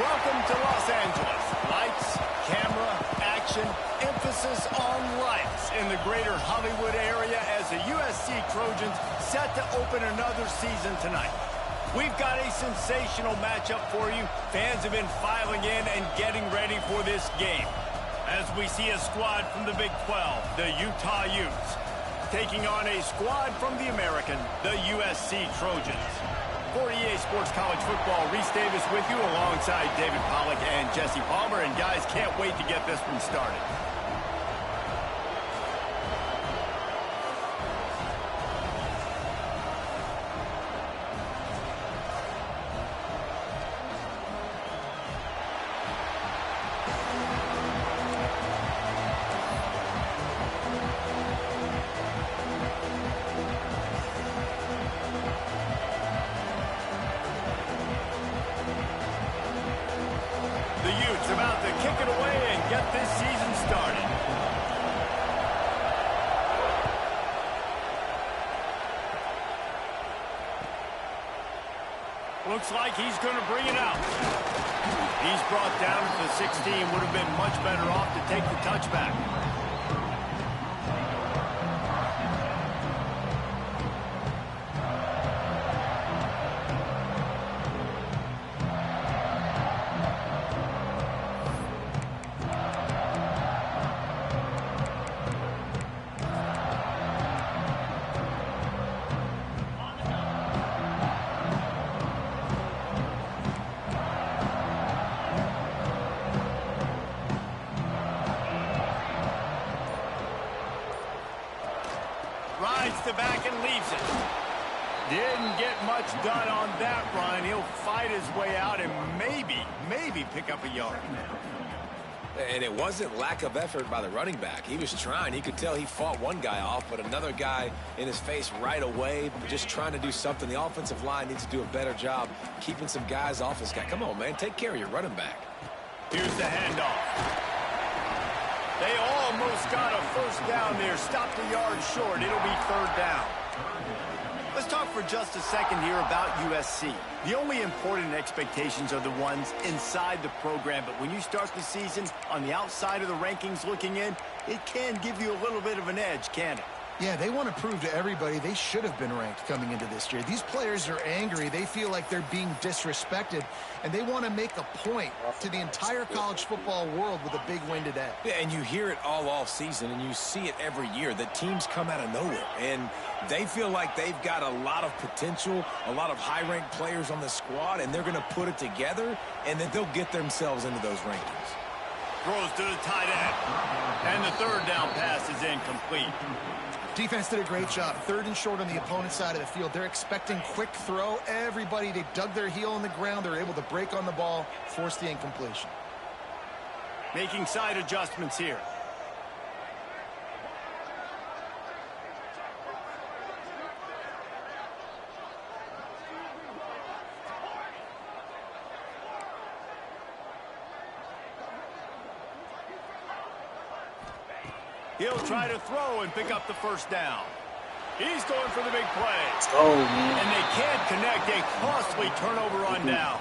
Welcome to Los Angeles. Lights, camera, action, emphasis on lights in the greater Hollywood area as the USC Trojans set to open another season tonight. We've got a sensational matchup for you. Fans have been filing in and getting ready for this game. As we see a squad from the Big 12, the Utah Utes, taking on a squad from the American, the USC Trojans. For EA Sports College Football, Reese Davis with you alongside David Pollack and Jesse Palmer. And guys, can't wait to get this one started. About to kick it away and get this season started. Looks like he's going to bring it out. He's brought down to the 16. Would have been much better off to take the touchback. Rides the back and leaves it. Didn't get much done on that run. He'll fight his way out and maybe pick up a yard. And it wasn't lack of effort by the running back. He was trying. He could tell he fought one guy off, but another guy in his face right away, just trying to do something. The offensive line needs to do a better job keeping some guys off his guy. Come on, man. Take care of your running back. Here's the handoff. They almost got a first down there. Stopped a yard short. It'll be third down. Let's talk for just a second here about USC. The only important expectations are the ones inside the program. But when you start the season on the outside of the rankings looking in, it can give you a little bit of an edge, can it? Yeah, they want to prove to everybody they should have been ranked coming into this year. These players are angry. They feel like they're being disrespected, and they want to make a point to the entire college football world with a big win today. Yeah, and you hear it all off season, and you see it every year. The teams come out of nowhere, and they feel like they've got a lot of potential, a lot of high-ranked players on the squad, and they're going to put it together, and then they'll get themselves into those rankings. Throws to the tight end, and the third down pass is incomplete. Defense did a great job. Third and short on the opponent's side of the field. They're expecting quick throw. Everybody, they dug their heel on the ground. They're able to break on the ball, force the incompletion. Making side adjustments here. He'll try to throw and pick up the first down. He's going for the big play. Oh, man. And they can't connect. A costly turnover on downs.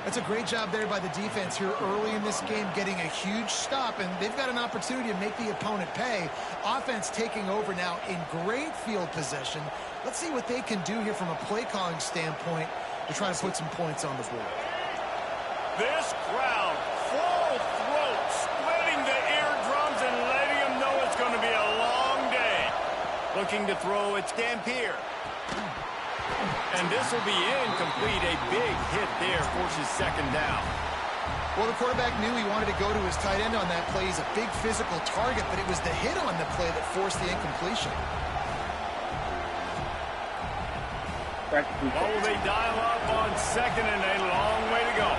That's a great job there by the defense here early in this game, getting a huge stop, and they've got an opportunity to make the opponent pay. Offense taking over now in great field position. Let's see what they can do here from a play calling standpoint to try to put some points on the board. This crowd, full throat, splitting the eardrums and letting them know it's going to be a long day. Looking to throw, it's Dampier. And this will be incomplete. A big hit there forces second down. Well, the quarterback knew he wanted to go to his tight end on that play. He's a big physical target, but it was the hit on the play that forced the incompletion. What will they dial up on second and a long way to go?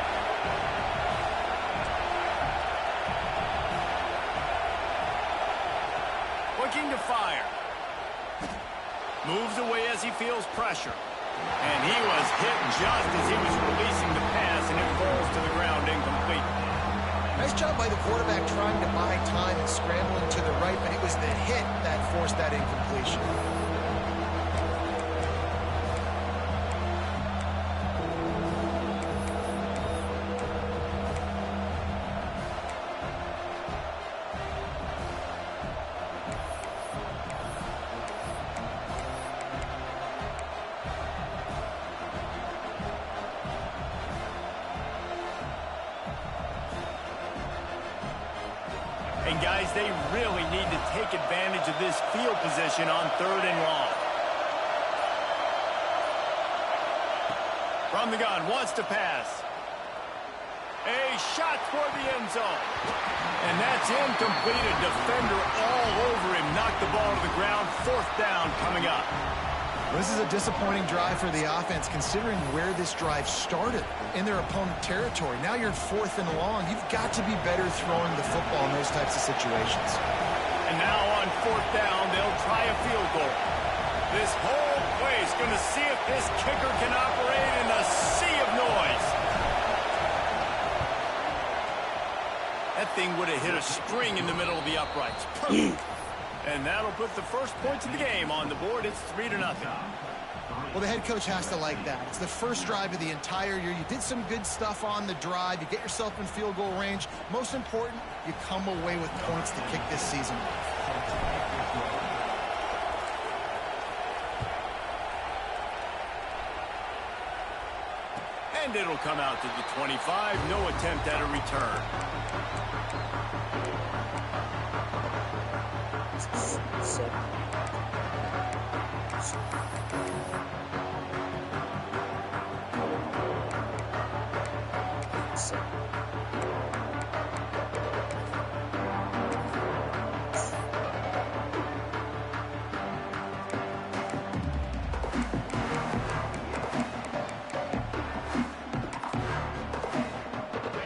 Looking to fire. Moves away as he feels pressure. And he was hit just as he was releasing the pass, and it falls to the ground incomplete. Nice job by the quarterback trying to buy time and scrambling to the right, but it was the hit that forced that incompletion. And, guys, they really need to take advantage of this field position on 3rd and long. From the gun, wants to pass. A shot for the end zone. And that's incomplete. A defender all over him. Knocked the ball to the ground. 4th down coming up. This is a disappointing drive for the offense, considering where this drive started, in their opponent territory. Now you're 4th and long. You've got to be better throwing the football in those types of situations. And now on 4th down, they'll try a field goal. This whole place going to see if this kicker can operate in a sea of noise. That thing would have hit a string in the middle of the uprights. Perfect. And that'll put the first points of the game on the board. It's 3-0. Well, the head coach has to like that. It's the first drive of the entire year. You did some good stuff on the drive. You get yourself in field goal range. Most important, you come away with points to kick this season off. And it'll come out to the 25. No attempt at a return.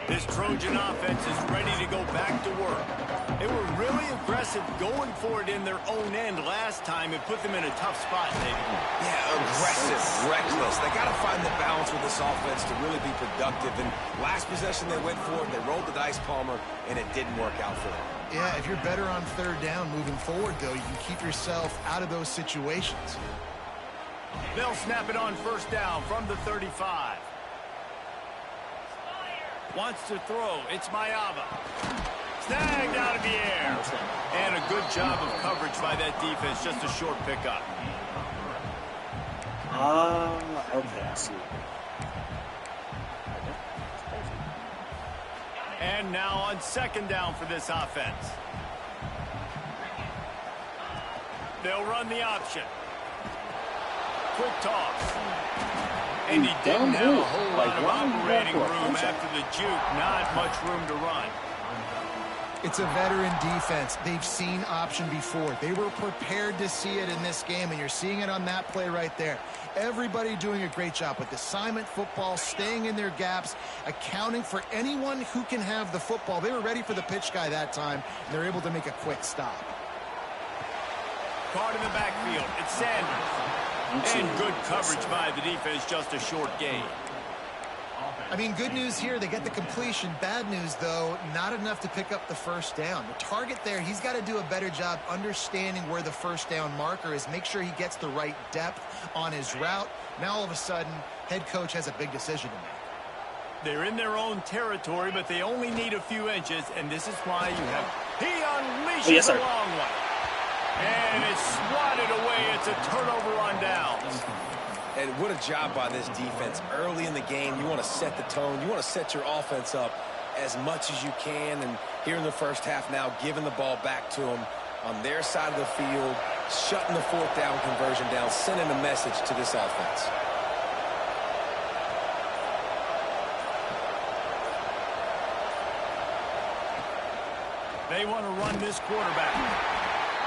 This Trojan offense is ready to go back to work. They were really aggressive going for it in their own end last time. It put them in a tough spot, David. Yeah, aggressive, reckless. They got to find the balance with this offense to really be productive. And last possession they went for it, they rolled the dice, Palmer, and it didn't work out for them. Yeah, if you're better on 3rd down moving forward, though, you can keep yourself out of those situations. They'll snap it on 1st down from the 35. Wants to throw. It's Mayava. Snagged out of the air. And a good job of coverage by that defense. Just a short pickup. Okay, I see. And now on 2nd down for this offense. They'll run the option. Quick toss. And he didn't have a whole lot of operating room after the juke. Not much room to run. It's a veteran defense. They've seen option before. They were prepared to see it in this game, and you're seeing it on that play right there. Everybody doing a great job with assignment football, staying in their gaps, accounting for anyone who can have the football. They were ready for the pitch guy that time, and they're able to make a quick stop. Caught in the backfield. It's Sanders. And good coverage by the defense. Just a short gain. I mean, good news here, they get the completion. Bad news, though, not enough to pick up the 1st down. The target there, he's got to do a better job understanding where the 1st down marker is, make sure he gets the right depth on his route. Now, all of a sudden, head coach has a big decision to make. They're in their own territory, but they only need a few inches, and this is why you have... He unleashes a long one. And it's swatted away. It's a turnover on downs. And what a job by this defense. Early in the game, you want to set the tone. You want to set your offense up as much as you can. And here in the first half now, giving the ball back to them on their side of the field, shutting the 4th down conversion down, sending a message to this offense. They want to run this quarterback.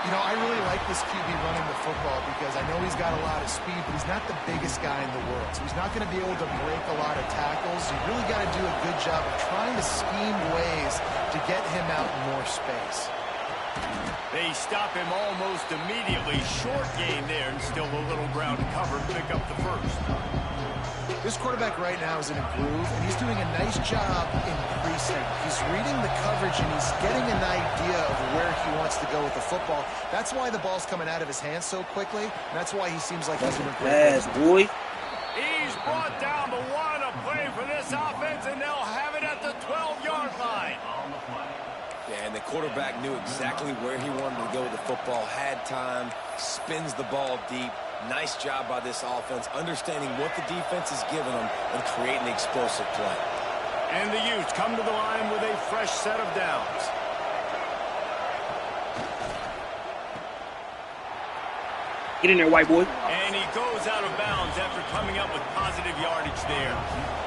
You know, I really like this QB running the football because I know he's got a lot of speed, but he's not the biggest guy in the world. So he's not going to be able to break a lot of tackles. You really got to do a good job of trying to scheme ways to get him out in more space. They stop him almost immediately. Short gain there, and still a little ground to cover. Pick up the 1st. This quarterback right now is in a groove, and he's doing a nice job in pre-snap. He's reading the coverage, and he's getting an idea of where he wants to go with the football. That's why the ball's coming out of his hands so quickly, and that's why he seems like he's in a great boy. He's brought down the one. A play for this offense, and they'll have it at the 12-yard line. Yeah, and the quarterback knew exactly where he wanted to go with the football, had time, spins the ball deep. Nice job by this offense, understanding what the defense is giving them and creating an explosive play. And the Utes come to the line with a fresh set of downs. Get in there, white boy. And he goes out of bounds after coming up with positive yardage there.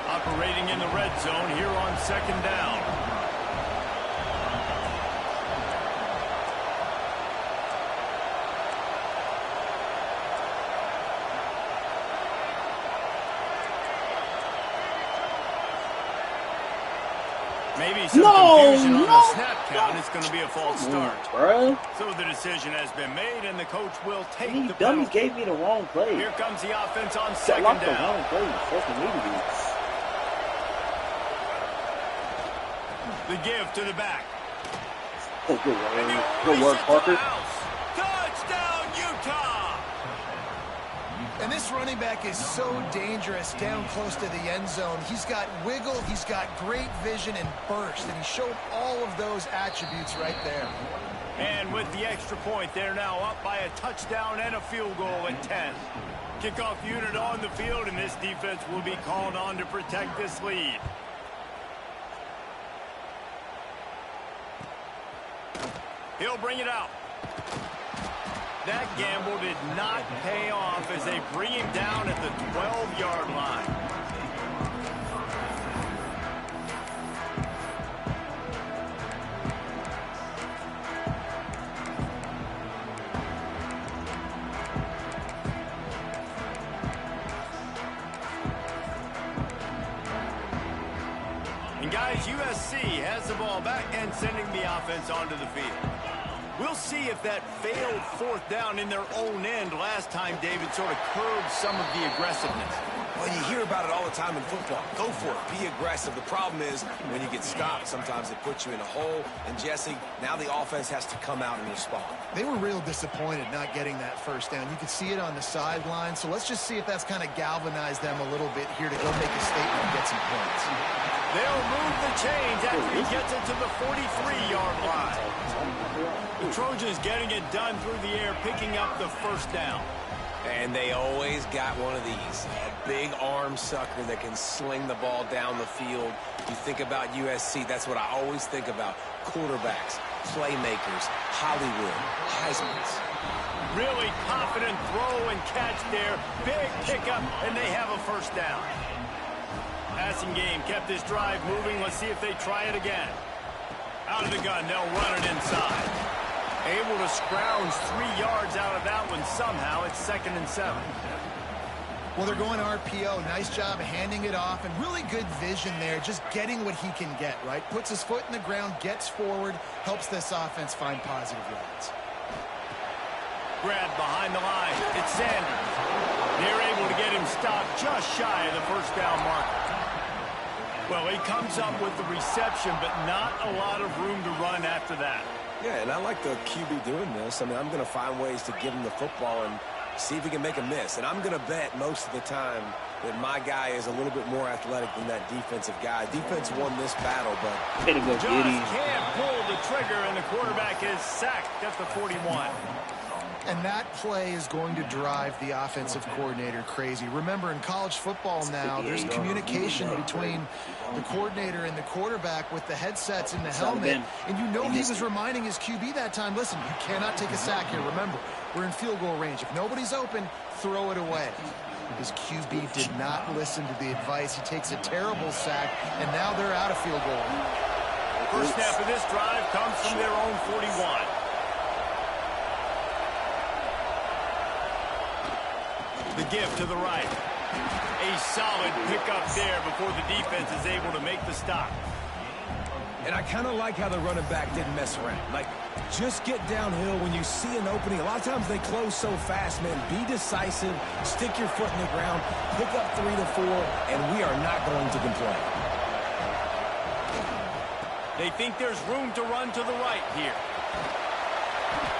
Operating in the red zone here on 2nd down. Maybe some confusion on the snap count. It's going to be a false start. Bro. So the decision has been made, and the coach will take the dummy penalty. gave me the wrong play. Here comes the offense on I 2nd locked the down. wrong play. Fucking idiot. The give to the back. Oh, good work. Good work, Parker. Touchdown, Utah! And this running back is so dangerous down close to the end zone. He's got wiggle, he's got great vision and burst, and he showed all of those attributes right there. And with the extra point, they're now up by a touchdown and a field goal at 10. Kickoff unit on the field, and this defense will be called on to protect this lead. He'll bring it out. That gamble did not pay off as they bring him down at the 12-yard line. And guys, USC has the ball back and sending the offense onto the field. We'll see if that failed 4th down in their own end last time, David, sort of curbed some of the aggressiveness. Well, you hear about it all the time in football. Go for it. Be aggressive. The problem is when you get stopped, sometimes it puts you in a hole. And, Jesse, now the offense has to come out and respond. They were real disappointed not getting that 1st down. You could see it on the sideline. So let's just see if that's kind of galvanized them a little bit here to go make a statement and get some points. They'll move the chains after he gets it to the 43-yard line. The Trojans getting it done through the air, picking up the 1st down. And they always got one of these. A big arm sucker that can sling the ball down the field. You think about USC, that's what I always think about. Quarterbacks, playmakers, Hollywood, Heismans. Really confident throw and catch there. Big pickup, and they have a 1st down. Passing game kept this drive moving. Let's see if they try it again. Out of the gun, they'll run it inside. Able to scrounge 3 yards out of that one somehow. It's 2nd and 7. Well, they're going RPO. Nice job handing it off, and really good vision there, just getting what he can get, right? Puts his foot in the ground, gets forward, helps this offense find positive yards. Grab behind the line. It's Sanders. They're able to get him stopped just shy of the 1st down marker. Well, he comes up with the reception, but not a lot of room to run after that. Yeah, and I like the QB doing this. I mean, I'm going to find ways to give him the football and see if he can make a miss. And I'm going to bet most of the time that my guy is a little bit more athletic than that defensive guy. Defense won this battle, but just can't pull the trigger, and the quarterback is sacked at the 41. And that play is going to drive the offensive coordinator crazy. Remember, in college football now, there's communication between the coordinator and the quarterback with the headsets and the helmet. And you know he was reminding his QB that time, listen, you cannot take a sack here. Remember, we're in field goal range. If nobody's open, throw it away. His QB did not listen to the advice. He takes a terrible sack, and now they're out of field goal. First snap of this drive comes from their own 41. The give to the right. A solid pickup there before the defense is able to make the stop. And I kind of like how the running back didn't mess around. Like, just get downhill when you see an opening. A lot of times they close so fast, man. Be decisive, stick your foot in the ground, pick up 3 to 4, and we are not going to complain. They think there's room to run to the right here.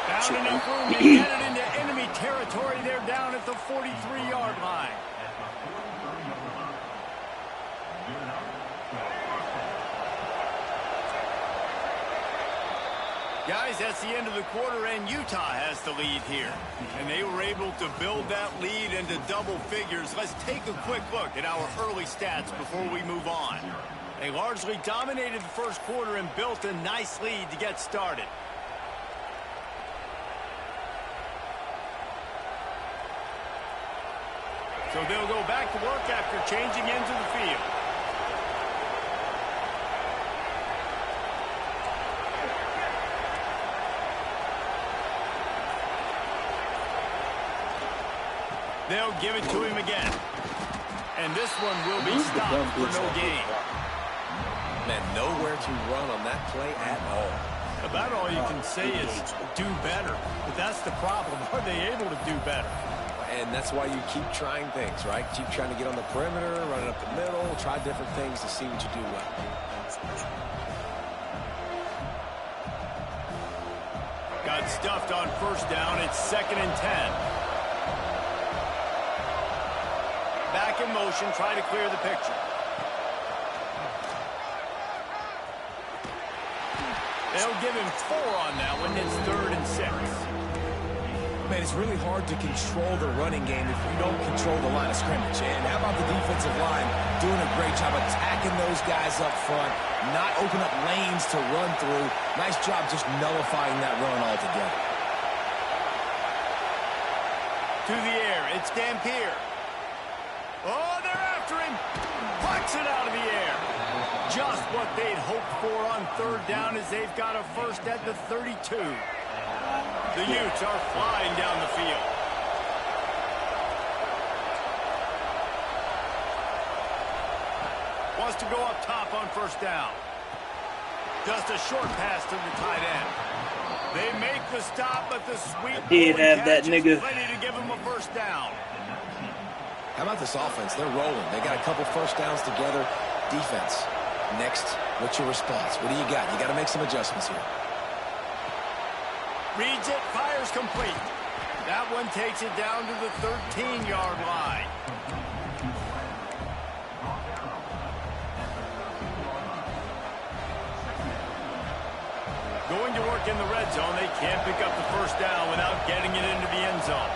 Found enough room to get it into enemy territory. They're down at the 43-yard line. Guys, that's the end of the quarter, and Utah has the lead here. And they were able to build that lead into double figures. Let's take a quick look at our early stats before we move on. They largely dominated the first quarter and built a nice lead to get started. So they'll go back to work after changing into the field. They'll give it to him again. And this one will be stopped for no gain. Man, nowhere to run on that play at all. About all you can say is do better. But that's the problem. Are they able to do better? And that's why you keep trying things, right? Keep trying to get on the perimeter, run it up the middle, try different things to see what you do well. Got stuffed on first down. It's 2nd and 10. Back in motion, try to clear the picture. They'll give him 4 on that one. It's 3rd and 6. Man, it's really hard to control the running game if you don't control the line of scrimmage. And how about the defensive line doing a great job attacking those guys up front, not open up lanes to run through. Nice job just nullifying that run altogether. To the air, it's Dampier. Oh, they're after him. Pucks it out of the air. Just what they'd hoped for on 3rd down as they've got a first at the 32. The Utes are flying down the field. Wants to go up top on first down. Just a short pass to the tight end. They make the stop, but the sweet catch is ready to give him a first down. How about this offense? They're rolling. They got a couple first downs together. Defense. Next, what's your response? What do you got? You got to make some adjustments here. Reads it, fires complete. That one takes it down to the 13-yard line. Going to work in the red zone. They can't pick up the first down without getting it into the end zone.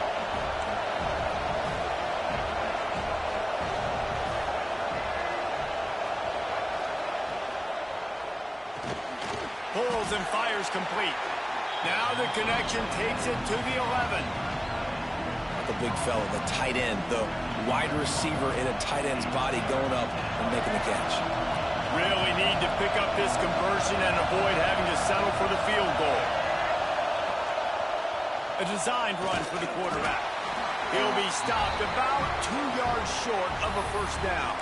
Pulls and fires complete. Now the connection takes it to the 11. The big fella, the tight end, the wide receiver in a tight end's body going up and making the catch. Really need to pick up this conversion and avoid having to settle for the field goal. A designed run for the quarterback. He'll be stopped about 2 yards short of a first down.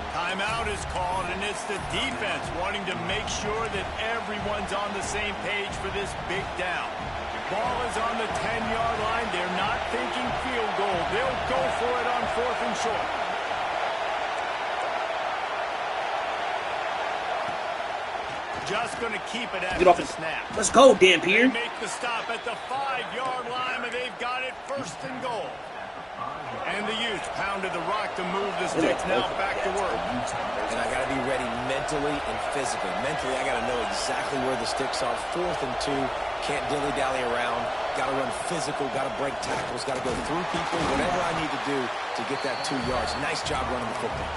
Timeout is called, and it's the defense wanting to make sure that everyone's on the same page for this big down. Ball is on the 10-yard line. They're not thinking field goal. They'll go for it on 4th and short. Just going to keep it after the snap. Let's go, Dampier. They make the stop at the 5-yard line, and they've got it 1st and goal. And the Utes pounded the rock to move the sticks. Now back to work. And I got to be ready mentally and physically. Mentally, I got to know exactly where the sticks are. 4th and 2. Can't dilly-dally around. Got to run physical. Got to break tackles. Got to go through people. Whatever I need to do to get that 2 yards. Nice job running the football.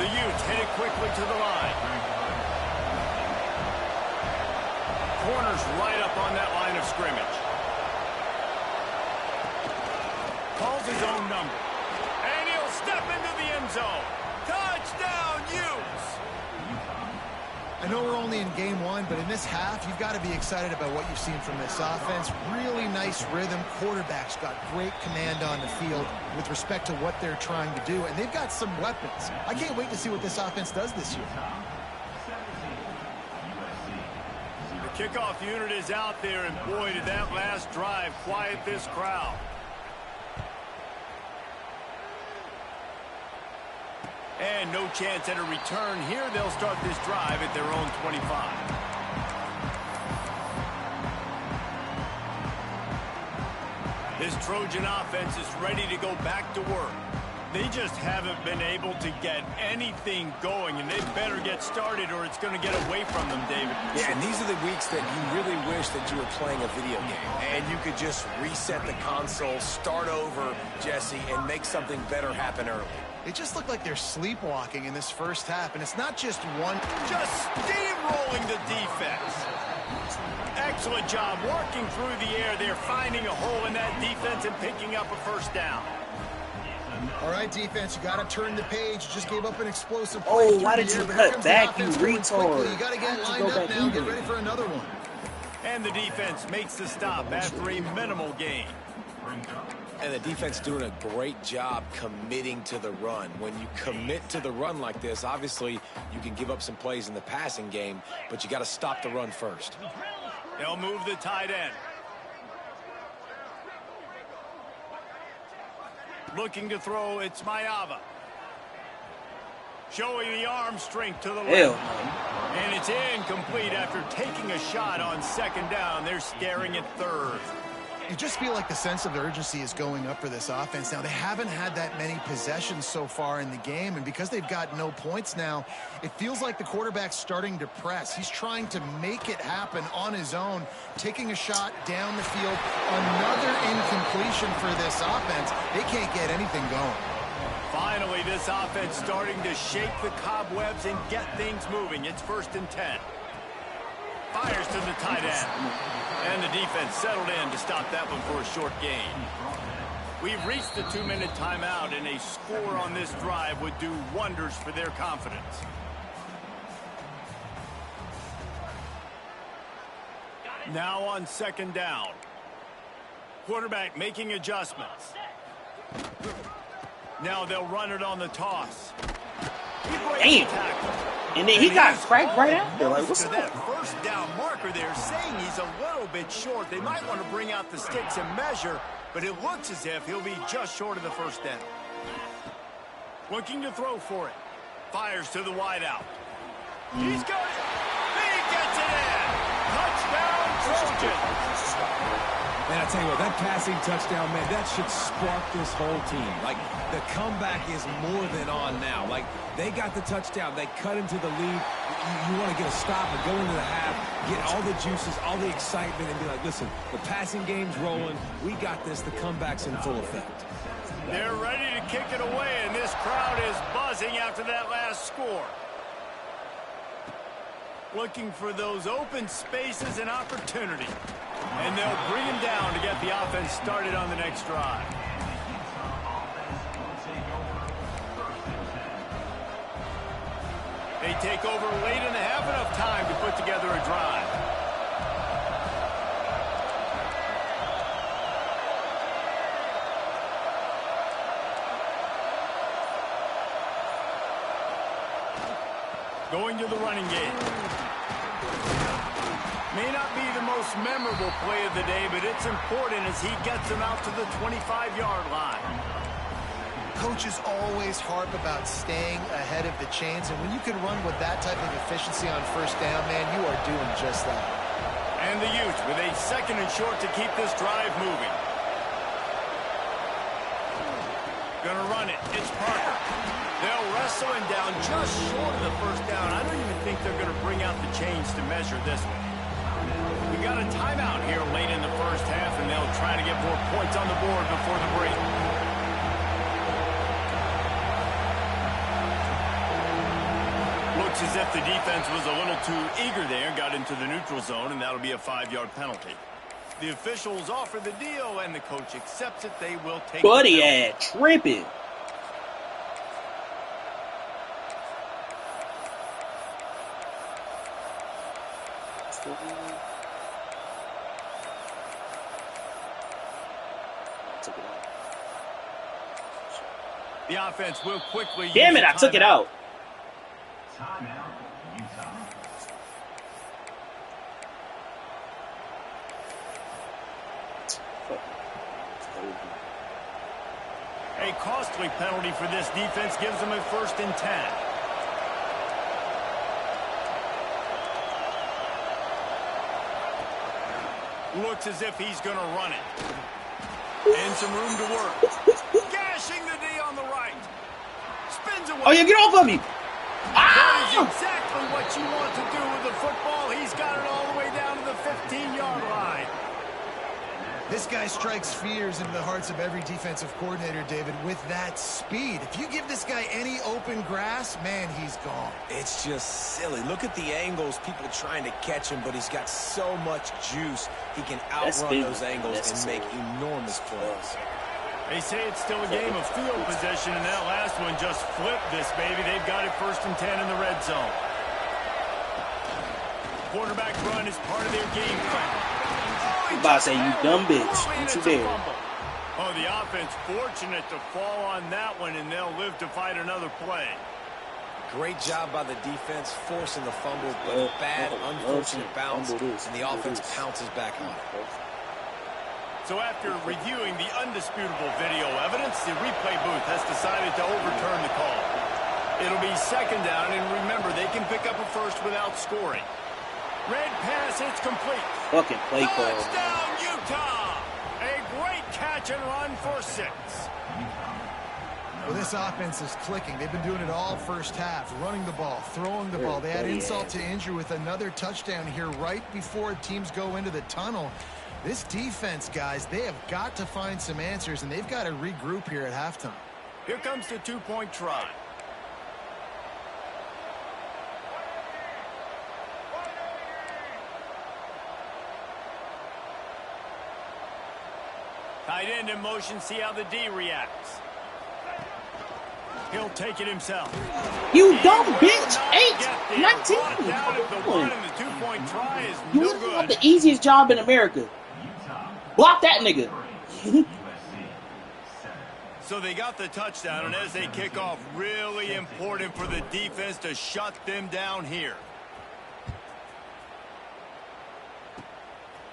The Utes hit it quickly to the line. Corner's right up on that line of scrimmage. Calls his own number. And he'll step into the end zone. Touchdown, Utes! I know we're only in game 1, but in this half, you've got to be excited about what you've seen from this offense. Really nice rhythm. Quarterback's got great command on the field with respect to what they're trying to do, and they've got some weapons. I can't wait to see what this offense does this year. The kickoff unit is out there, and boy, did that last drive quiet this crowd. And no chance at a return here. They'll start this drive at their own 25. This Trojan offense is ready to go back to work. They just haven't been able to get anything going, and they better get started or it's going to get away from them, David. Yeah, and these are the weeks that you really wish that you were playing a video game and you could just reset the console, start over, Jesse, and make something better happen early. It just looked like they're sleepwalking in this first half, and it's not just one. Just steamrolling the defense. Excellent job working through the air. They're finding a hole in that defense and picking up a first down. All right, defense, you got to turn the page. You just gave up an explosive play. Oh, why did you cut back, you retard? You got to get lined up now and get ready for another one. And the defense makes the stop after a minimal gain. And the defense doing a great job committing to the run. When you commit to the run like this, obviously you can give up some plays in the passing game, but you got to stop the run first. They'll move the tight end. Looking to throw, it's Mayava. Showing the arm strength to the left. And it's incomplete after taking a shot on second down. They're staring at third. You just feel like the sense of urgency is going up for this offense. Now, they haven't had that many possessions so far in the game, and because they've got no points now, it feels like the quarterback's starting to press. He's trying to make it happen on his own, taking a shot down the field. Another incompletion for this offense. They can't get anything going. Finally, this offense starting to shake the cobwebs and get things moving. It's 1st and 10. Fires to the tight end. And the defense settled in to stop that one for a short gain. We've reached the 2-minute timeout, and a score on this drive would do wonders for their confidence. Now on second down. Quarterback making adjustments. Now they'll run it on the toss. Damn. And then he got cracked right after. Like, what's up? That first down marker there saying he's a little bit short. They might want to bring out the sticks and measure, but it looks as if he'll be just short of the first down. Looking to throw for it. Fires to the wideout. He's got it. He gets it in. Touchdown, Trojans. Man, I tell you what, that passing touchdown, man, that should spark this whole team. Like, the comeback is more than on now. Like, they got the touchdown. They cut into the lead. You want to get a stop and go into the half, get all the juices, all the excitement, and be like, listen, the passing game's rolling. We got this. The comeback's in full effect. They're ready to kick it away, and this crowd is buzzing after that last score. Looking for those open spaces and opportunity. And they'll bring him down to get the offense started on the next drive. They take over late and have enough time to put together a drive. Going to the running game. May not be the most memorable play of the day, but it's important as he gets him out to the 25-yard line. Coaches always harp about staying ahead of the chains, and when you can run with that type of efficiency on first down, man, you are doing just that. And the Utes with a 2nd and short to keep this drive moving. Gonna run it. It's Parker. They'll wrestle him down just short of the first down. I don't even think they're gonna bring out the chains to measure this one. We got a timeout here late in the first half, and they'll try to get more points on the board before the break. Looks as if the defense was a little too eager there, got into the neutral zone, and that'll be a 5-yard penalty. The officials offer the deal, and the coach accepts it. They will take it. Buddy ass tripping. The offense will quickly. Damn it, I took it out. A costly penalty for this defense gives them a 1st and 10. Looks as if he's going to run it. And some room to work. Gashing the D on the right. Spins away. Oh, yeah, get off of me. That is exactly what you want to do with the football. He's got it all the way down to the 15-yard line. This guy strikes fears into the hearts of every defensive coordinator, David, with that speed. If you give this guy any open grass, man, he's gone. It's just silly. Look at the angles, people trying to catch him, but he's got so much juice. He can outrun those angles and make enormous plays. They say it's still a game of field possession, and that last one just flipped this baby. They've got it 1st and 10 in the red zone. Quarterback run is part of their game plan. You about to say, you dumb bitch. Don't you dare. Oh, the offense fortunate to fall on that one, and they'll live to fight another play. Great job by the defense forcing the fumble, but a bad, unfortunate bounce, and the offense pounces back on it. So after reviewing the undisputable video evidence, the replay booth has decided to overturn the call. It'll be 2nd down, and remember, they can pick up a first without scoring. Red pass, it's complete. Fucking play call. Touchdown, Utah! A great catch and run for 6. Well, this offense is clicking. They've been doing it all first half, running the ball, throwing the ball. They had insult to injury with another touchdown here right before teams go into the tunnel. This defense, guys, they have got to find some answers, and they've got to regroup here at halftime. Here comes the 2-point try. Tight end in motion, see how the D reacts. He'll take it himself. You dumb bitch! 8, 19. You literally have the easiest job in America. Block that nigga. So they got the touchdown, and as they kick off, really important for the defense to shut them down here.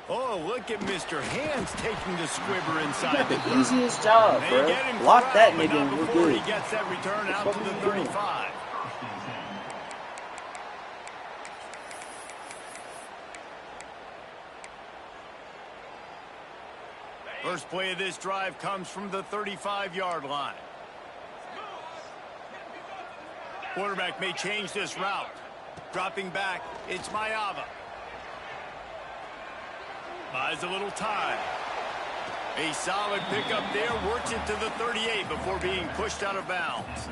Oh, look at Mr. Hands taking the squibber inside. You got the easiest job, bro. Block that nigga and we're good. He gets that return out to the 35. First play of this drive comes from the 35-yard line. Quarterback may change this route. Dropping back, it's Mayava. Buys a little time. A solid pickup there, works it to the 38 before being pushed out of bounds.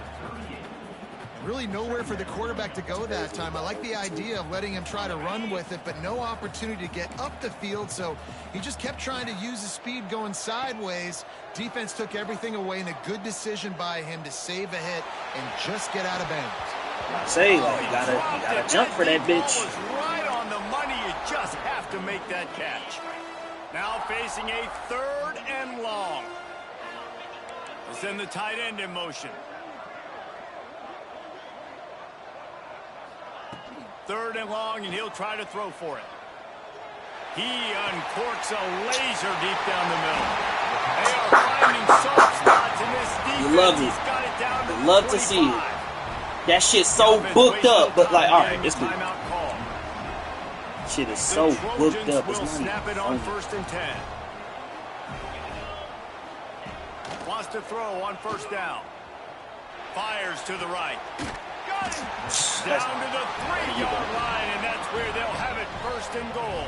Really nowhere for the quarterback to go that time. I like the idea of letting him try to run with it, but no opportunity to get up the field, so he just kept trying to use his speed going sideways. Defense took everything away, and a good decision by him to save a hit and just get out of bounds. Say, like, you gotta jump for that bitch. Right on the money, you just have to make that catch. Now facing a 3rd and long. We'll send the tight end in motion. 3rd and long, and he'll try to throw for it. He uncorks a laser deep down the middle. They are finding soft spots in this defense. You love it. He's got it down to you love 25. to see it. That shit's so booked up, but like, all right, it's good. Shit is so booked up. It's not snap it on funny. 1st and 10. Wants to throw on 1st down. Fires to the right. Got it. Down to the 3-yard line, and that's where they'll have it 1st and goal.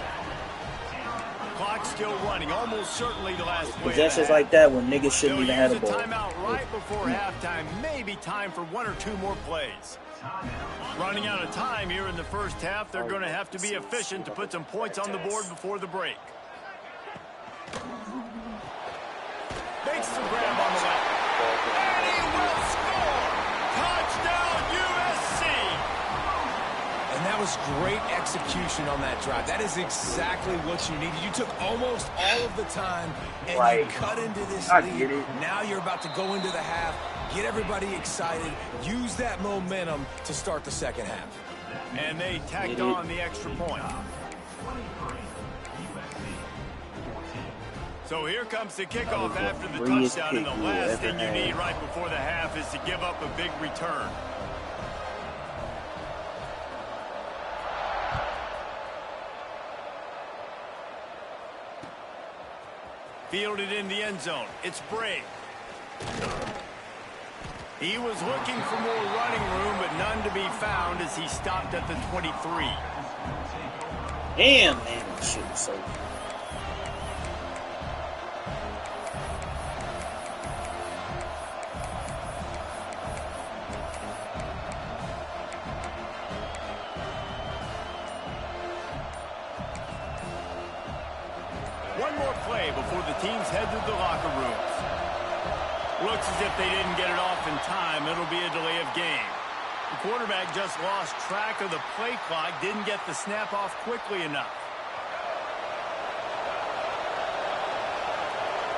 Clock still running, almost certainly the last play. Possessions like that when niggas shouldn't even have a ball. Timeout right before halftime. Maybe time for 1 or 2 more plays. Running out of time here in the first half. They're going to have to be efficient to put some points on the board before the break. Makes the grab on the left. And he will score! Touchdown USC! And that was great execution on that drive. That is exactly what you needed. You took almost all of the time, and you cut into this lead. Now you're about to go into the half, get everybody excited, use that momentum to start the second half. And they tacked on the extra point. So here comes the kickoff after the touchdown, and the last thing you need right before the half is to give up a big return. Fielded in the end zone. It's Bray. He was looking for more running room, but none to be found as he stopped at the 23. Damn, man, this shit is so good. One more play before the teams head to the locker rooms. Looks as if they didn't get it off in time. It'll be a delay of game. The quarterback just lost track of the play clock, didn't get the snap off quickly enough.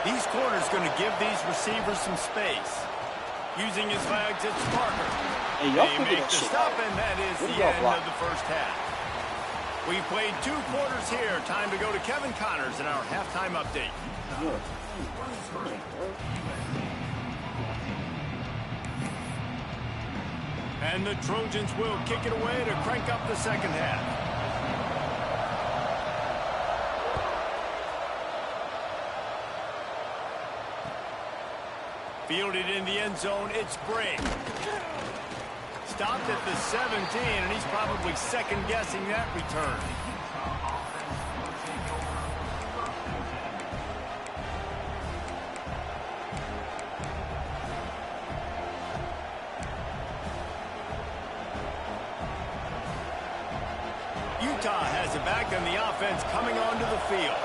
These corners going to give these receivers some space. Using his legs, it's Parker. Hey, they make the stop, and that is the end of the first half. We've played 2 quarters here. Time to go to Kevin Connors in our halftime update. And the Trojans will kick it away to crank up the second half. Fielded in the end zone, it's Bray. Stopped at the 17, and he's probably second-guessing that return. Utah has it back, and the offense coming onto the field.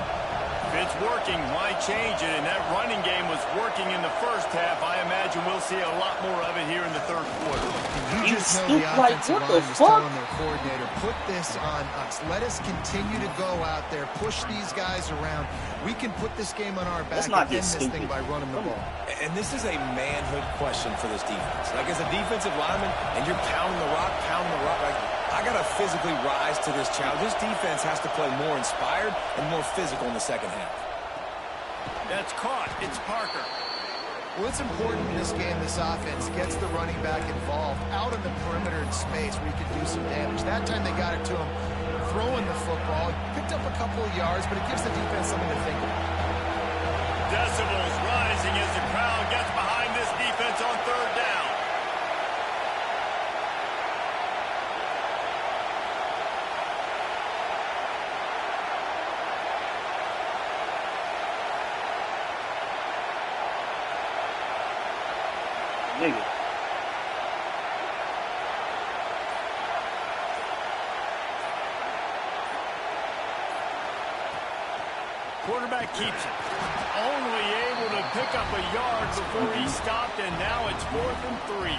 If it's working, why change it? And that running game was working in the first half. I imagine we'll see a lot more of it here in the third quarter. You just know the offensive line was telling their coordinator, put this on us. Let us continue to go out there, push these guys around. We can put this game on our back and end this thing by running the ball. And this is a manhood question for this defense. Like, as a defensive lineman, and you're pounding the rock, like, I got to physically rise to this challenge. This defense has to play more inspired and more physical in the second half. That's caught. It's Parker. Well, it's important in this game this offense gets the running back involved out on the perimeter in space where he can do some damage. That time they got it to him throwing the football. Picked up a couple of yards, but it gives the defense something to think about. Decibels rising as the crowd gets behind this defense on third down. Nigga. Quarterback keeps it. Only able to pick up a yard before he stopped, and now it's 4th and 3.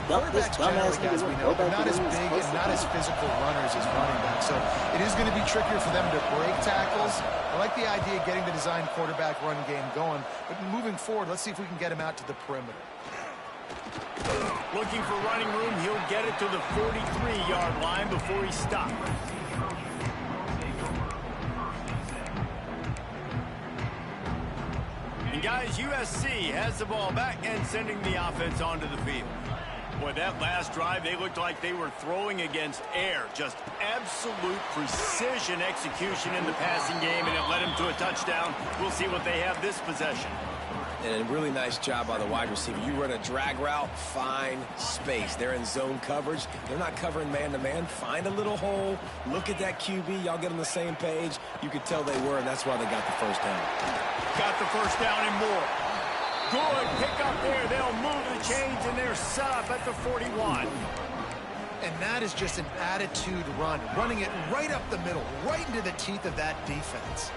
Quarterbacks generally, guys, we know, they're not as big and not as physical runners as running backs, so it is going to be trickier for them to break tackles. I like the idea of getting the design quarterback run game going, but moving forward, let's see if we can get him out to the perimeter. Looking for running room, he'll get it to the 43-yard line before he stops. And guys, USC has the ball back and sending the offense onto the field. Boy, that last drive, they looked like they were throwing against air. Just absolute precision execution in the passing game, and it led them to a touchdown. We'll see what they have this possession. And a really nice job by the wide receiver. You run a drag route, find space. They're in zone coverage. They're not covering man-to-man. Find a little hole. Look at that QB. Y'all get on the same page. You could tell they were, and that's why they got the first down. Got the first down and more. Good pick up there. They'll move the chains, and they're set up at the 41. And that is just an attitude run. Running it right up the middle, right into the teeth of that defense.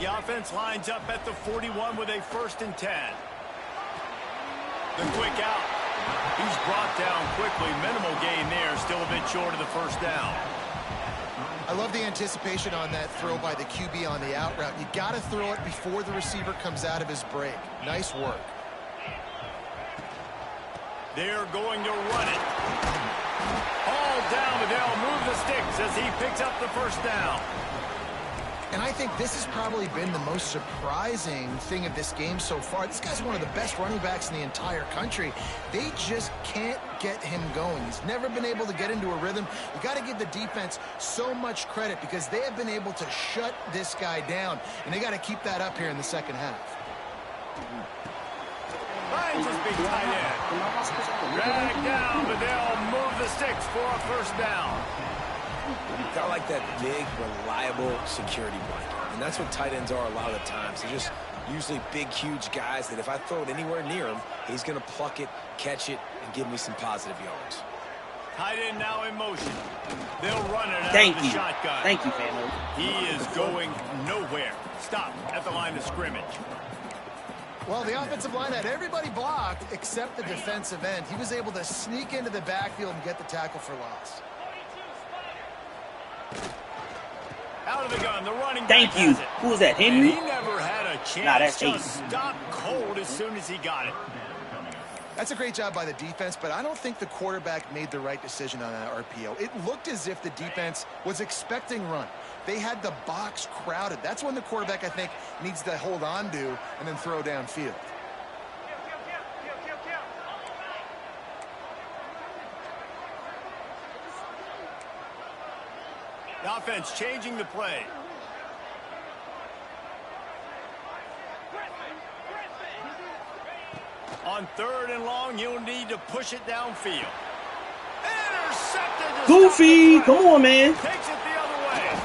The offense lines up at the 41 with a 1st and 10. The quick out. He's brought down quickly. Minimal gain there. Still a bit short of the first down. I love the anticipation on that throw by the QB on the out route. You got to throw it before the receiver comes out of his break. Nice work. They're going to run it. All down, but they'll move the sticks as he picks up the first down. And I think this has probably been the most surprising thing of this game so far. This guy's one of the best running backs in the entire country. They just can't get him going. He's never been able to get into a rhythm. You got to give the defense so much credit because they have been able to shut this guy down, and they got to keep that up here in the second half. Finds his big tight end. Drag down, but they'll move the sticks for a first down. Got like that big, reliable security blanket. And that's what tight ends are a lot of the times. They're just usually big, huge guys that if I throw it anywhere near him, he's going to pluck it, catch it, and give me some positive yards. Tight end now in motion. They'll run it out of the shotgun. Thank you, family. He is going nowhere. Stop at the line of scrimmage. Well, the offensive line had everybody blocked except the defensive end. He was able to sneak into the backfield and get the tackle for loss. Out of the gun, the running Thank back you. has it. Who was that? And Henry? he never had a chance. Nah, that's just Aiden. stopped cold as soon as he got it. That's a great job by the defense, but I don't think the quarterback made the right decision on that RPO. It looked as if the defense was expecting run. They had the box crowded. That's when the quarterback, I think, needs to hold on to and then throw downfield. The offense changing the play. On 3rd and long, you'll need to push it downfield. Intercepted. Goofy, come on, man. Takes it the other way.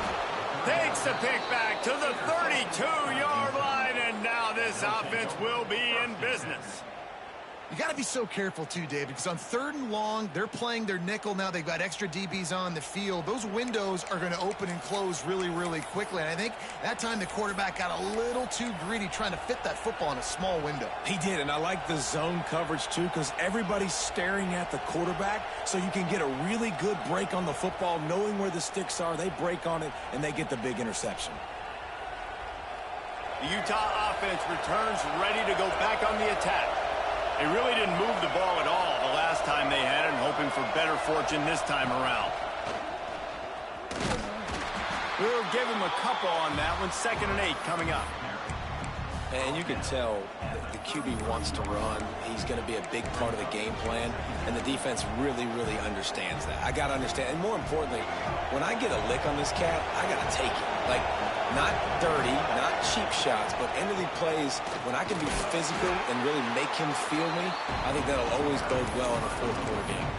Takes the pick back to the 32-yard line, and now this offense will be in business. You got to be so careful, too, Dave, because on 3rd and long, they're playing their nickel now. They've got extra DBs on the field. Those windows are going to open and close really, really quickly. And I think that time the quarterback got a little too greedy trying to fit that football in a small window. He did, and I like the zone coverage, too, because everybody's staring at the quarterback, so you can get a really good break on the football, knowing where the sticks are. They break on it, and they get the big interception. The Utah offense returns ready to go back on the attack. They really didn't move the ball at all the last time they had it, and hoping for better fortune this time around. We'll give him a couple on that one. 2nd and 8 coming up. And you can tell the QB wants to run. He's going to be a big part of the game plan, and the defense really, really understands that. I got to understand, and more importantly, when I get a lick on this cat, I got to take it. Like, not dirty, not cheap shots, but end of the plays, when I can be physical and really make him feel me, I think that'll always bode well in a 4th quarter game.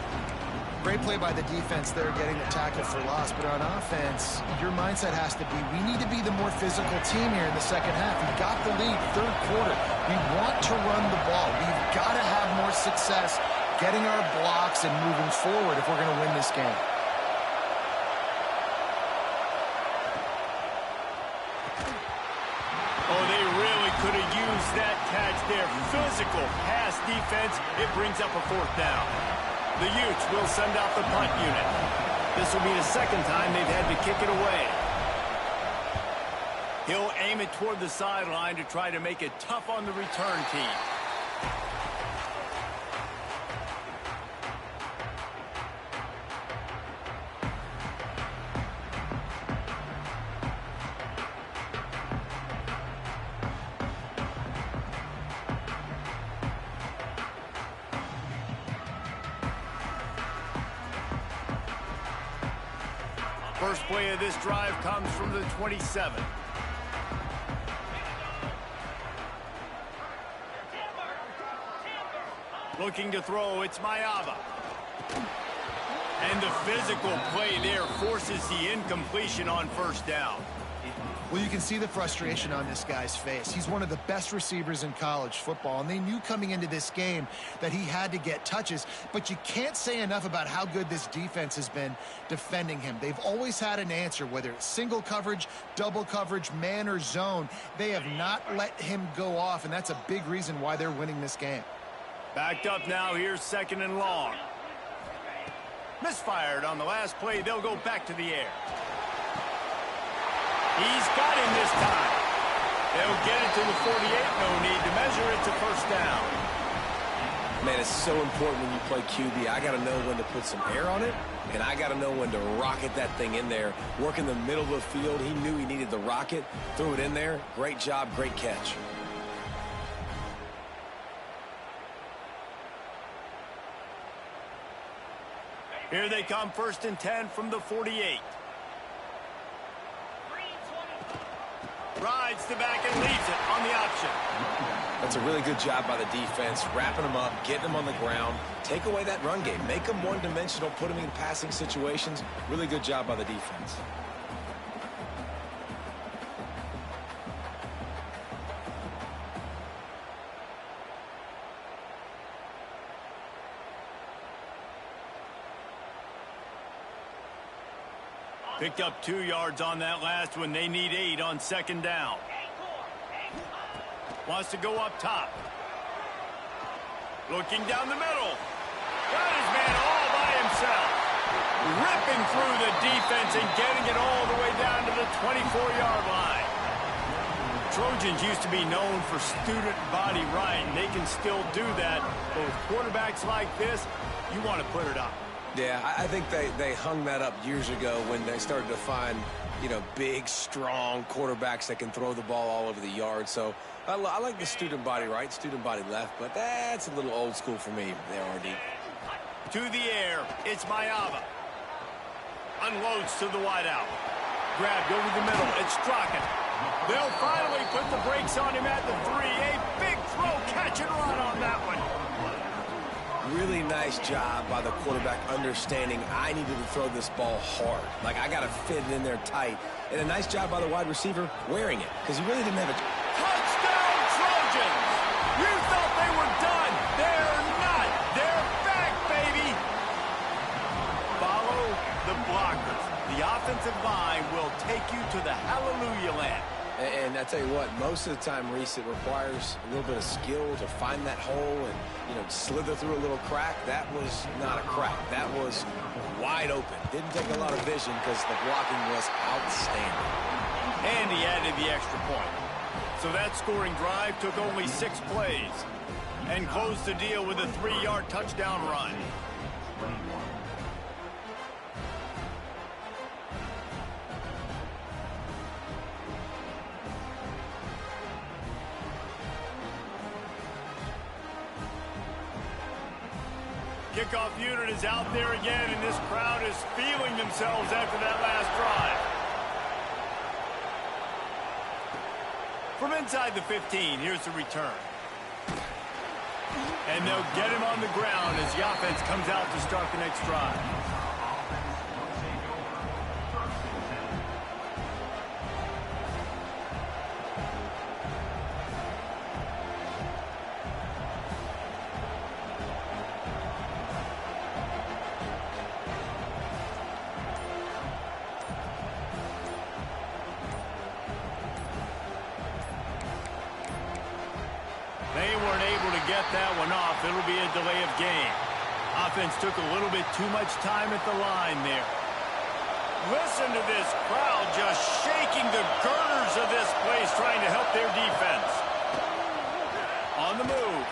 Great play by the defense there, getting the tackle for loss. But on offense, your mindset has to be, we need to be the more physical team here in the second half. We've got the lead, 3rd quarter. We want to run the ball. We've got to have more success getting our blocks and moving forward if we're going to win this game. Oh, they really could have used that catch there. Physical pass defense. It brings up a 4th down. The Utes will send out the punt unit. This will be the 2nd time they've had to kick it away. He'll aim it toward the sideline to try to make it tough on the return team. First play of this drive comes from the 27. Looking to throw, it's Mayava. And the physical play there forces the incompletion on 1st down. Well, you can see the frustration on this guy's face. He's one of the best receivers in college football, and they knew coming into this game that he had to get touches, but you can't say enough about how good this defense has been defending him. They've always had an answer, whether it's single coverage, double coverage, man or zone. They have not let him go off, and that's a big reason why they're winning this game. Backed up now, here's 2nd and long. Misfired on the last play, they'll go back to the air. He's got him this time. They'll get it to the 48. No need to measure it to 1st down. Man, it's so important when you play QB. I got to know when to put some air on it, and I got to know when to rocket that thing in there. Work in the middle of the field. He knew he needed the rocket. Threw it in there. Great job, great catch. Here they come, 1st and 10 from the 48. Rides the back and leaves it on the option. That's a really good job by the defense, wrapping them up, getting them on the ground. Take away that run game. Make them one-dimensional, put them in passing situations. Really good job by the defense. Picked up 2 yards on that last one. They need 8 on 2nd down. Wants to go up top. Looking down the middle. Got his man all by himself. Ripping through the defense and getting it all the way down to the 24-yard line. Trojans used to be known for student body right, and they can still do that. But with quarterbacks like this, you want to put it up. Yeah, I think they hung that up years ago when they started to find, you know, big, strong quarterbacks that can throw the ball all over the yard. So I like the student body right, student body left, but that's a little old school for me there, RD. To the air, it's Mayava. Unloads to the wideout. Grabbed over the middle, it's Strachan. They'll finally put the brakes on him at the 3. A big throw, catch and run on that one. Really nice job by the quarterback understanding I needed to throw this ball hard. Like, I got to fit it in there tight. And a nice job by the wide receiver wearing it, because he really didn't have a... Touchdown, Trojans! You thought they were done. They're not. They're back, baby. Follow the blockers. The offensive line will take you to the hallelujah land. And I tell you what, most of the time, Reese, it requires a little bit of skill to find that hole and, you know, slither through a little crack. That was not a crack. That was wide open. Didn't take a lot of vision because the blocking was outstanding. And he added the extra point. So that scoring drive took only 6 plays and closed the deal with a 3-yard touchdown run. Kickoff unit is out there again, and this crowd is feeling themselves after that last drive. From inside the 15, here's the return. And they'll get him on the ground as the offense comes out to start the next drive. They weren't able to get that one off. It'll be a delay of game. Offense took a little bit too much time at the line there. Listen to this crowd just shaking the girders of this place trying to help their defense. On the move.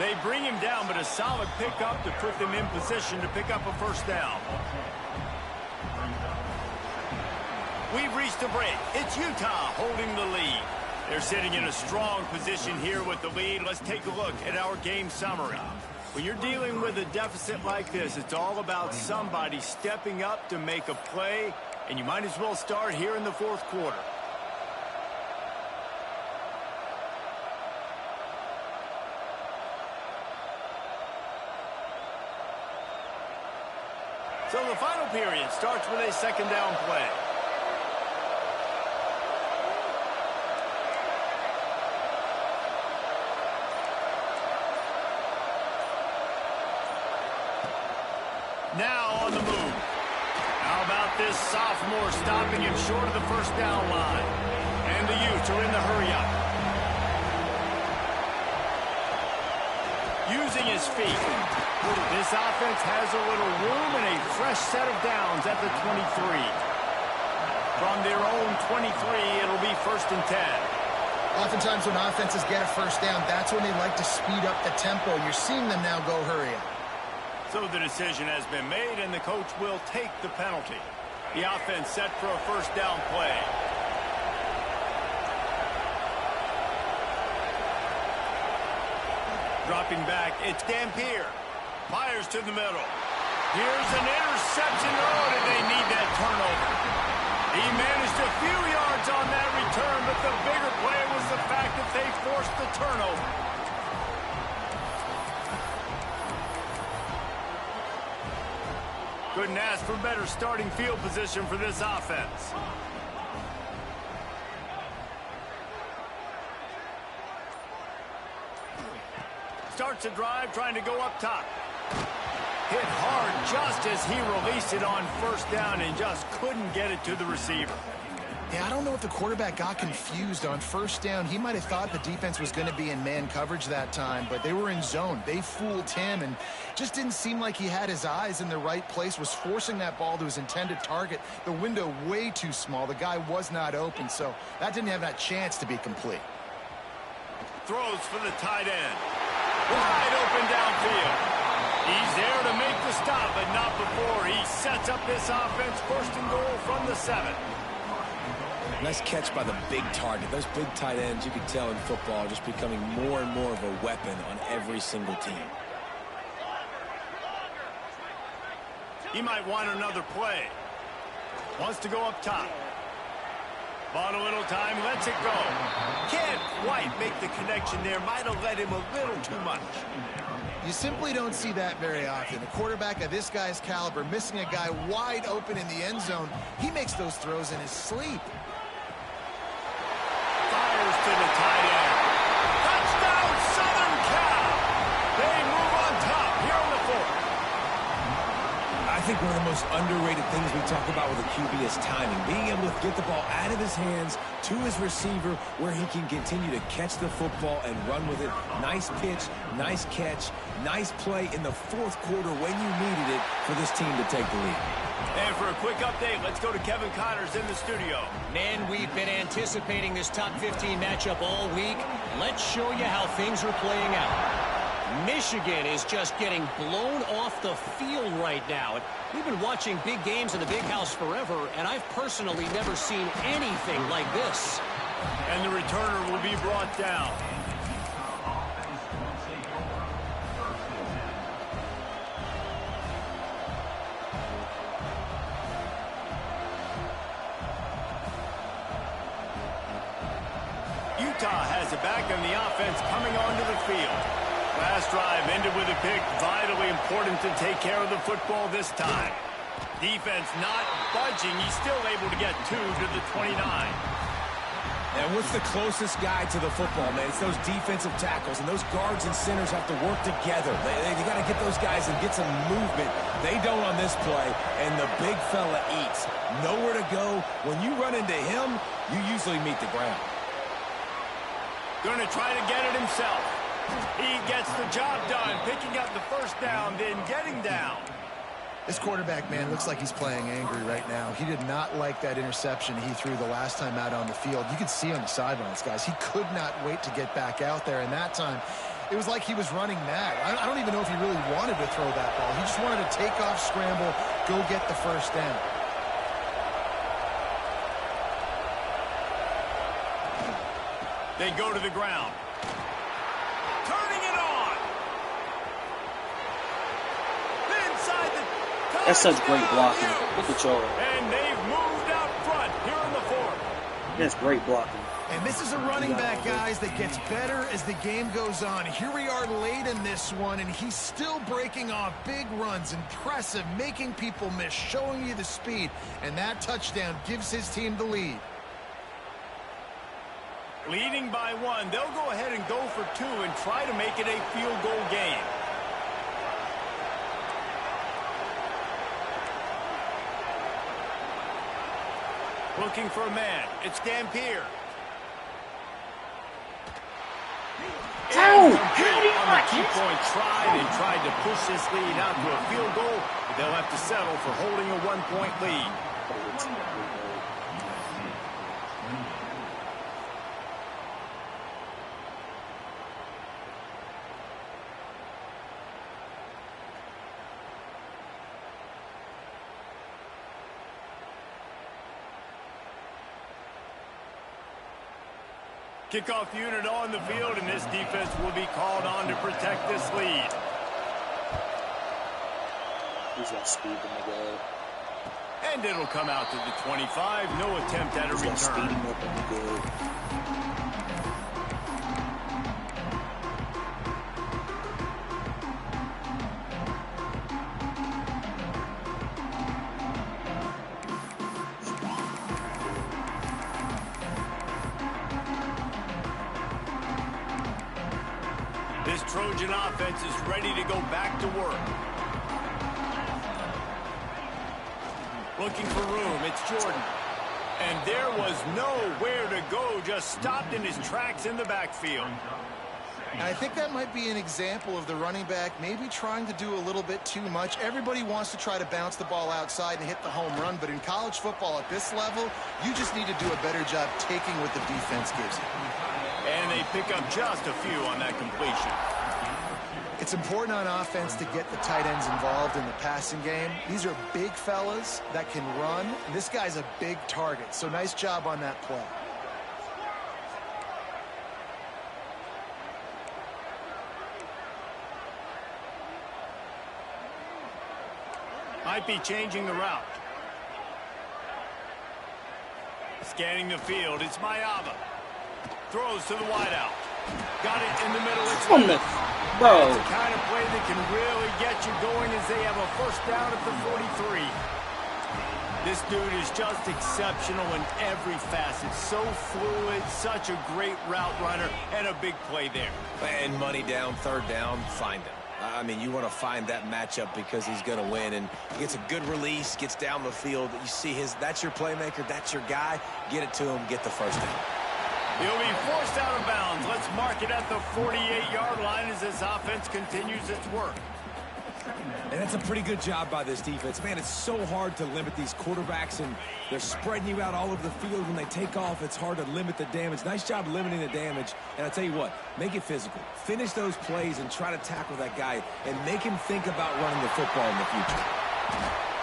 They bring him down, but a solid pickup to put them in position to pick up a first down. We've reached a break. It's Utah holding the lead. They're sitting in a strong position here with the lead. Let's take a look at our game summary. When you're dealing with a deficit like this, it's all about somebody stepping up to make a play, and you might as well start here in the fourth quarter. So the final period starts with a second down play. Now on the move. How about this sophomore stopping him short of the first down line? And the Utes are in the hurry-up. Using his feet. This offense has a little room and a fresh set of downs at the 23. From their own 23, it'll be 1st and 10. Oftentimes when offenses get a first down, that's when they like to speed up the tempo. You're seeing them now go hurry up. So the decision has been made, and the coach will take the penalty. The offense set for a first down play. Dropping back, it's Dampier. Fires to the middle. Here's an interception. Oh, did they need that turnover? He managed a few yards on that return, but the bigger play was the fact that they forced the turnover. Couldn't ask for better starting field position for this offense. Starts a drive trying to go up top. Hit hard just as he released it on first down and just couldn't get it to the receiver. Yeah, I don't know if the quarterback got confused on first down. He might have thought the defense was going to be in man coverage that time, but they were in zone. They fooled him and just didn't seem like he had his eyes in the right place, was forcing that ball to his intended target. The window way too small. The guy was not open, so that didn't have that chance to be complete. Throws for the tight end. Wide open downfield. He's there to make the stop, but not before he sets up this offense. First and goal from the 7. Nice catch by the big target. Those big tight ends, you can tell in football, just becoming more and more of a weapon on every single team. He might want another play. Wants to go up top. Bought a little time, lets it go. Can't quite make the connection there. Might have let him a little too much. You simply don't see that very often. A quarterback of this guy's caliber missing a guy wide open in the end zone. He makes those throws in his sleep. Fires to the tight end. Touchdown, Southern Cal. They move on top here in the 4th. I think one of the most underrated things we talk about with a QB is timing. Being able to get the ball out of his hands to his receiver where he can continue to catch the football and run with it. Nice pitch, nice catch, nice play in the 4th quarter when you needed it for this team to take the lead. And for a quick update, let's go to Kevin Connors in the studio. Man, we've been anticipating this top 15 matchup all week. Let's show you how things are playing out. Michigan is just getting blown off the field right now. We've been watching big games in the Big House forever, and I've personally never seen anything like this. And the returner will be brought down. Utah has it back on the offense coming onto the field. Last drive ended with a pick. Vitally important to take care of the football this time. Defense not budging. He's still able to get 2 to the 29. And what's the closest guy to the football, man? It's those defensive tackles, and those guards and centers have to work together. They got to get those guys and get some movement. They don't on this play, and the big fella eats. Nowhere to go. When you run into him, you usually meet the ground. Going to try to get it himself. He gets the job done, picking up the first down, then getting down. This quarterback, man, looks like he's playing angry right now. He did not like that interception he threw the last time out on the field. You could see on the sidelines, guys. He could not wait to get back out there, and that time it was like he was running mad. I don't even know if he really wanted to throw that ball. He just wanted to take off, scramble, go get the first down. They go to the ground. Turning it on. Inside the That's such great blocking. Look at y'all. And they've moved out front here in the 4th. That's great blocking. And this is a running back, guys, that gets better as the game goes on. Here we are late in this one, and he's still breaking off big runs. Impressive, making people miss, showing you the speed. And that touchdown gives his team the lead. Leading by 1. They'll go ahead and go for 2 and try to make it a field goal game. Looking for a man. It's Dampier. How? On the 2-point try, they tried to push this lead out to a field goal, but they'll have to settle for holding a 1-point lead. Kickoff unit on the field, and this defense will be called on to protect this lead. He's got speed in the guy. And it'll come out to the 25. No attempt at a return. Speeding up in the good. This Trojan offense is ready to go back to work. Looking for room. It's Jordan. And there was nowhere to go, just stopped in his tracks in the backfield. And I think that might be an example of the running back maybe trying to do a little bit too much. Everybody wants to try to bounce the ball outside and hit the home run, but in college football at this level, you just need to do a better job taking what the defense gives you. And they pick up just a few on that completion. It's important on offense to get the tight ends involved in the passing game. These are big fellas that can run. This guy's a big target, so nice job on that play. Might be changing the route. Scanning the field, it's Mayava. Throws to the wideout. Got it in the middle. It's Bro. That's the kind of play that can really get you going as they have a first down at the 43. This dude is just exceptional in every facet. So fluid, such a great route runner, and a big play there. And money down, third down, find him. I mean, you want to find that matchup because he's going to win, and he gets a good release, gets down the field. You see that's your playmaker, that's your guy. Get it to him, get the first down. He'll be forced out of bounds. Let's mark it at the 48-yard line as this offense continues its work. And that's a pretty good job by this defense. Man, it's so hard to limit these quarterbacks, and they're spreading you out all over the field. When they take off, it's hard to limit the damage. Nice job limiting the damage. And I tell you what, make it physical. Finish those plays and try to tackle that guy and make him think about running the football in the future.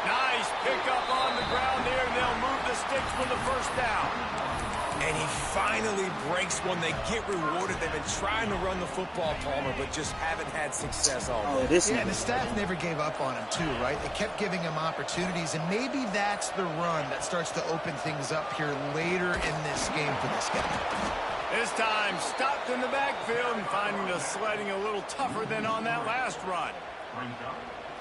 Nice pickup on the ground there, and they'll move the sticks for the first down. And he finally breaks one. They get rewarded. They've been trying to run the football, Palmer, but just haven't had success all day. Yeah, the staff never gave up on him, too, right? They kept giving him opportunities, and maybe that's the run that starts to open things up here later in this game for this guy. This time, stopped in the backfield and finding the sledding a little tougher than on that last run.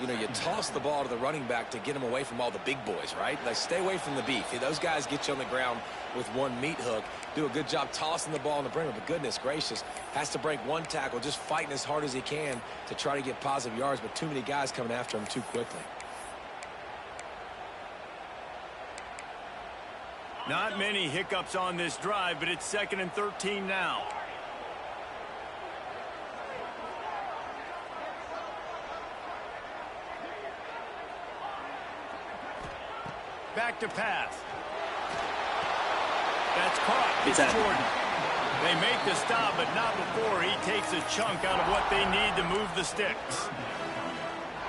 You know, you toss the ball to the running back to get him away from all the big boys, right? Like, stay away from the beef. Those guys get you on the ground with one meat hook. Do a good job tossing the ball in the perimeter, but goodness gracious, has to break one tackle, just fighting as hard as he can to try to get positive yards, but too many guys coming after him too quickly. Not many hiccups on this drive, but it's 2nd and 13 now. Back to pass. That's caught. It's Jordan. They make the stop, but not before he takes a chunk out of what they need to move the sticks.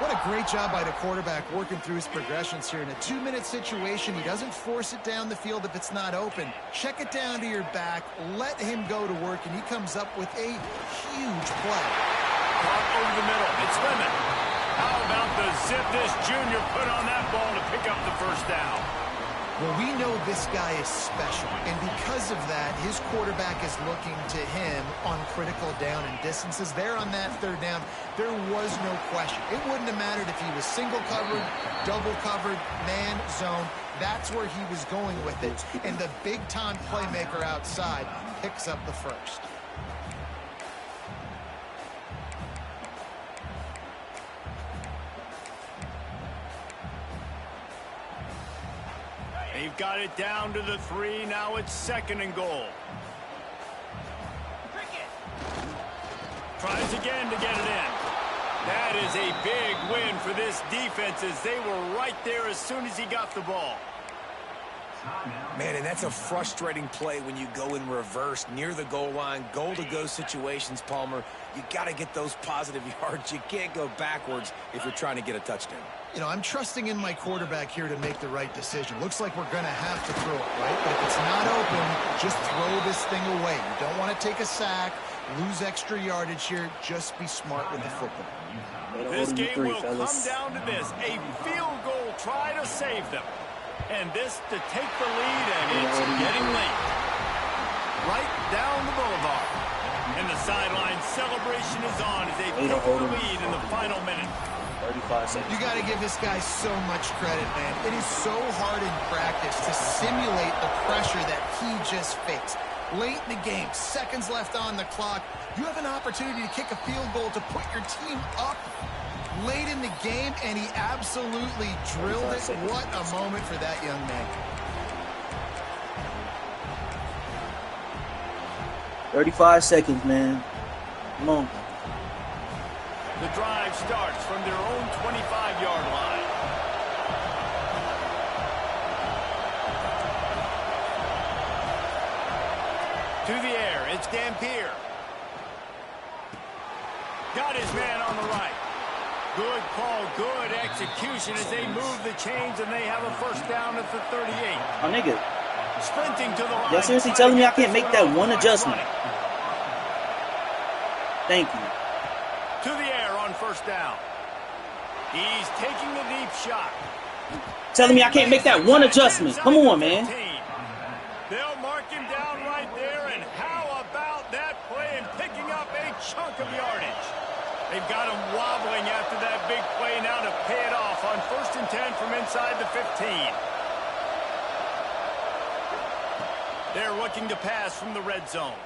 What a great job by the quarterback working through his progressions here. In a 2-minute situation, he doesn't force it down the field if it's not open. Check it down to your back, let him go to work, and he comes up with a huge play. Caught over the middle. It's Lemon. How about the zip this junior put on that ball to pick up the first down? Well, we know this guy is special, and because of that, his quarterback is looking to him on critical down and distances. There on that third down, there was no question. It wouldn't have mattered if he was single covered, double covered, man, zone. That's where he was going with it, and the big-time playmaker outside picks up the first. They've got it down to the 3. Now it's 2nd and goal. Tries again to get it in. That is a big win for this defense as they were right there as soon as he got the ball. Man, and that's a frustrating play when you go in reverse near the goal line, goal-to-go situations, Palmer. You got to get those positive yards. You can't go backwards if you're trying to get a touchdown. You know, I'm trusting in my quarterback here to make the right decision. Looks like we're going to have to throw it, right? But if it's not open, just throw this thing away. You don't want to take a sack, lose extra yardage here. Just be smart with the football. This game will come down to this. A field goal try to save them. And this to take the lead, and it's getting late. Right down the boulevard. And the sideline celebration is on as they pick the lead in the final minute. 35 seconds. You got to give this guy so much credit, man. It is so hard in practice to simulate the pressure that he just faced. Late in the game, seconds left on the clock. You have an opportunity to kick a field goal to put your team up late in the game, and he absolutely drilled it. What a moment for that young man. 35 seconds, man. Come on. The drive starts from their own 25-yard line. To the air, it's Dampier. Got his man on the right. Good call, good execution as they move the chains, and they have a first down at the 38. Oh, nigga. Sprinting to the line. Y'all seriously telling me I can't make that one adjustment? Thank you. To the air on first down. He's taking the deep shot. Telling me I can't make that one adjustment. Come on, man. They'll mark him down right there, and how about that play and picking up a chunk of yardage? They've got him wobbling after that big play now to pay it off on 1st and 10 from inside the 15. They're looking to pass from the red zone.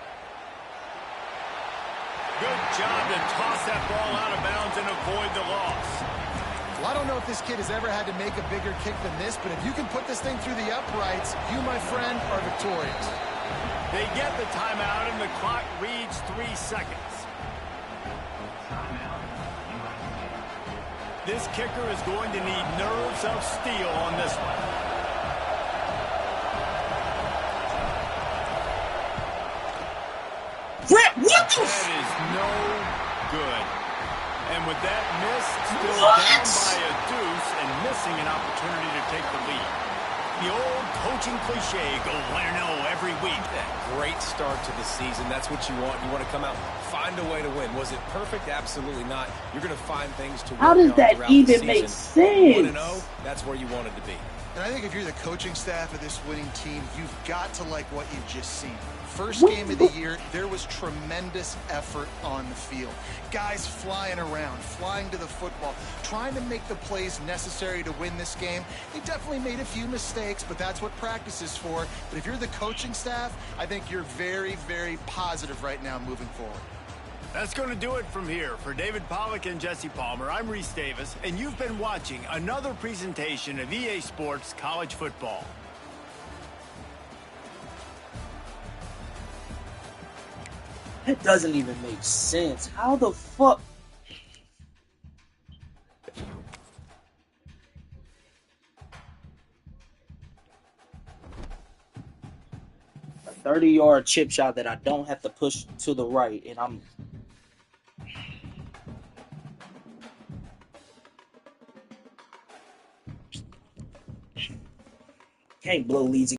Good job to toss that ball out of bounds and avoid the loss. Well, I don't know if this kid has ever had to make a bigger kick than this, but if you can put this thing through the uprights, you, my friend, are victorious. They get the timeout, and the clock reads 3 seconds. This kicker is going to need nerves of steel on this one. What the? That is no good. And with that miss, still down by a deuce and missing an opportunity to take the lead. The old coaching cliche, go 1-0 every week. That great start to the season. That's what you want. You want to come out, find a way to win. Was it perfect? Absolutely not. You're going to find things to work How does on that throughout the even season. make sense? 1-0, that's where you wanted to be. And I think if you're the coaching staff of this winning team, you've got to like what you've just seen. First game of the year, there was tremendous effort on the field. Guys flying around, flying to the football, trying to make the plays necessary to win this game. They definitely made a few mistakes, but that's what practice is for. But if you're the coaching staff, I think you're very, very positive right now moving forward. That's going to do it from here. For David Pollack and Jesse Palmer, I'm Reese Davis, and you've been watching another presentation of EA Sports College Football. That doesn't even make sense. How the fuck? A 30-yard chip shot that I don't have to push to the right, and I'm... Can't blow leads